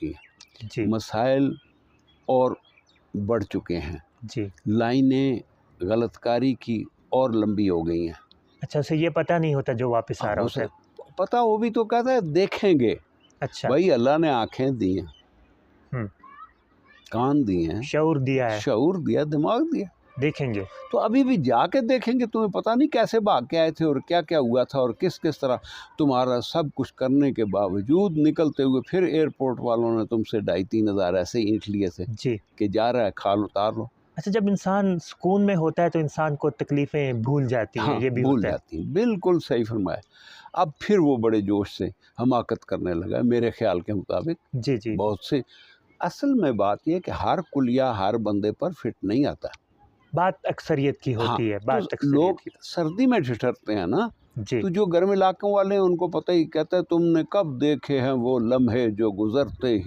چکی ہیں جی مسائل اور بڑھ چکے ہیں جی. لائنیں غلط کاری کی اور لمبی ہو گئی ہیں. اچھا اسے یہ پتہ نہیں ہوتا جو واپس آ رہا ہوتا اسے ہے. پتہ وہ بھی تو کہتا ہے دیکھیں گے. اچھا بھائی اللہ نے آنکھیں دی ہیں ہم، کان دیے ہیں شعور دیا ہے، شعور دیا دماغ دیا دیکھیں گے. تو ابھی بھی جا کے دیکھیں گے. تمہیں پتہ نہیں کیسے بھاگ کے آئے تھے اور کیا کیا ہوا تھا اور کس کس طرح تمہارا سب کچھ کرنے کے باوجود نکلتے ہوئے پھر ایئرپورٹ والوں نے تم سے 2,500-3,000 ایسے ہی اینٹ لیے تھے جی. کہ جا رہا ہے کھال اتار لو. اچھا جب انسان سکون میں ہوتا ہے تو انسان کو تکلیفیں بھول جاتی ہیں، ہاں یہ بھی بھول ہوتا ہے. جاتی ہیں. بالکل صحیح فرمایا. اب پھر وہ بڑے جوش سے حماقت کرنے لگا میرے خیال کے مطابق. جی جی بہت سے اصل میں بات یہ ہے کہ ہر کلیہ ہر بندے پر فٹ نہیں آتا. بات اکثریت کی ہاں ہوتی ہے، تو بات لوگ اکثریت کی. سردی میں ٹھٹھرتے ہیں نا. جی تو جو گرم علاقوں والے ہیں ان کو پتہ ہی کہتا ہے تم نے کب دیکھے ہیں وہ لمحے جو گزرتے ہی